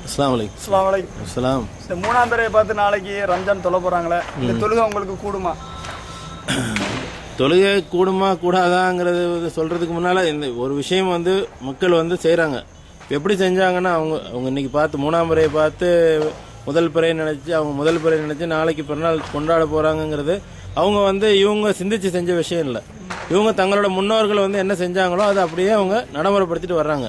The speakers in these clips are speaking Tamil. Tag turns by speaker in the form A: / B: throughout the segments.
A: அஸ்ஸலாமு அலைக்கும்.
B: அஸ்ஸலாமு அலைக்கும்.
A: அஸ்ஸலாம்.
B: இந்த மூணாம் பிறையை பார்த்து நாளைக்கு ரம்ஜான் தொலை போறாங்களே, இந்த தொழுகை உங்களுக்கு கூடுமா?
A: தொழுகை கூடுமா கூடாதாங்கிறது சொல்றதுக்கு முன்னால இந்த ஒரு விஷயம் வந்து மக்கள் வந்து செய்யறாங்க. எப்படி செஞ்சாங்கன்னா அவங்க இன்னைக்கு பார்த்து மூணாம் பிறையை பார்த்து முதல் பிறையை நினைச்சு அவங்க முதல் பிறையை நினைச்சு நாளைக்கு பிறநாள் கொண்டாட போறாங்கிறது அவங்க வந்து இவங்க சிந்திச்சு செஞ்ச விஷயம் இல்லை. இவங்க தங்களோட முன்னோர்கள் வந்து என்ன செஞ்சாங்களோ அதை அப்படியே அவங்க நடைமுறைப்படுத்திட்டு வர்றாங்க.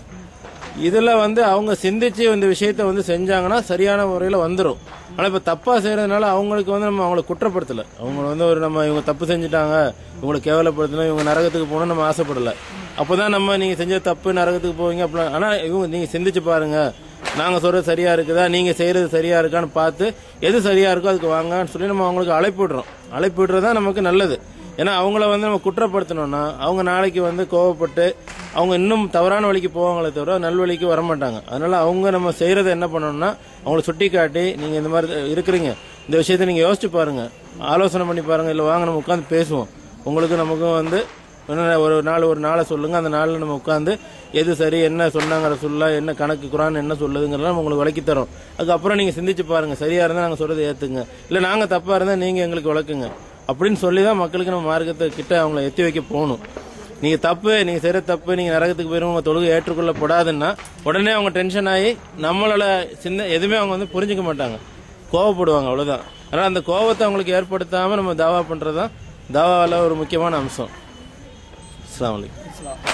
A: இதுல வந்து அவங்க சிந்திச்சு இந்த விஷயத்த வந்து செஞ்சாங்கன்னா சரியான முறையில வந்துடும். ஆனா இப்ப தப்பா செய்யறதுனால அவங்களுக்கு வந்து நம்ம அவங்களை குற்றப்படுத்தல. அவங்க வந்து ஒரு நம்ம இவங்க தப்பு செஞ்சுட்டாங்க, இவங்களை கேவலப்படுத்தணும், இவங்க நரகத்துக்கு போகணும் நம்ம ஆசைப்படல. அப்பதான் நம்ம நீங்க செஞ்ச தப்பு நரகத்துக்கு போவீங்க அப்படி. ஆனா இவங்க நீங்க சிந்திச்சு பாருங்க, நாங்க சொல்றது சரியா இருக்குதா, நீங்க செய்யறது சரியா இருக்கான்னு பார்த்து எது சரியா இருக்கோ அதுக்கு வாங்கன்னு சொல்லி நம்ம அவங்களுக்கு அழைப்பு விடுறதுதான் நமக்கு நல்லது. ஏன்னா அவங்கள வந்து நம்ம குற்றப்படுத்தணும்னா அவங்க நாளைக்கு வந்து கோவப்பட்டு அவங்க இன்னும் தவறான வழிக்கு போவாங்களே தவிர நல்வழிக்கு வரமாட்டாங்க. அதனால அவங்க நம்ம செய்யறதை என்ன பண்ணணும்னா அவங்களை சுட்டி காட்டி நீங்க இந்த மாதிரி இருக்கிறீங்க, இந்த விஷயத்த நீங்க யோசிச்சு பாருங்க, ஆலோசனை பண்ணி பாருங்க, இல்ல வாங்க நம்ம உட்காந்து பேசுவோம், உங்களுக்கு நமக்கும் வந்து ஒரு நாளை சொல்லுங்க, அந்த நாளில் நம்ம உட்காந்து எது சரி என்ன சொன்னாங்க சொல்ல என்ன கணக்கு குரான் என்ன சொல்லுதுங்கிறத உங்களுக்கு விளக்கி தரோம். அதுக்கப்புறம் நீங்க சிந்திச்சு பாருங்க, சரியா இருந்தா நாங்க சொல்றதை ஏத்துங்க, இல்ல நாங்க தப்பா இருந்தா நீங்க எங்களுக்கு விளக்குங்க அப்படின்னு சொல்லிதான் மக்களுக்கு நம்ம மார்க்கத்தை கிட்ட அவங்களை எத்தி வைக்க போகணும். நீங்க செய்யற தப்பு நீங்க நரகத்துக்கு போயிரும், உங்க தொழுகை ஏற்றுக்கொள்ளப்படாதுன்னா உடனே அவங்க டென்ஷன் ஆகி நம்மளோட எதுவுமே அவங்க வந்து புரிஞ்சுக்க மாட்டாங்க, கோவப்படுவாங்க, அவ்வளவுதான். அதனால அந்த கோவத்தை அவங்களுக்கு ஏற்படுத்தாம நம்ம தாவா பண்றதுதான் தாவாவில் ஒரு முக்கியமான அம்சம். அஸ்ஸலாமு அலைக்கும்.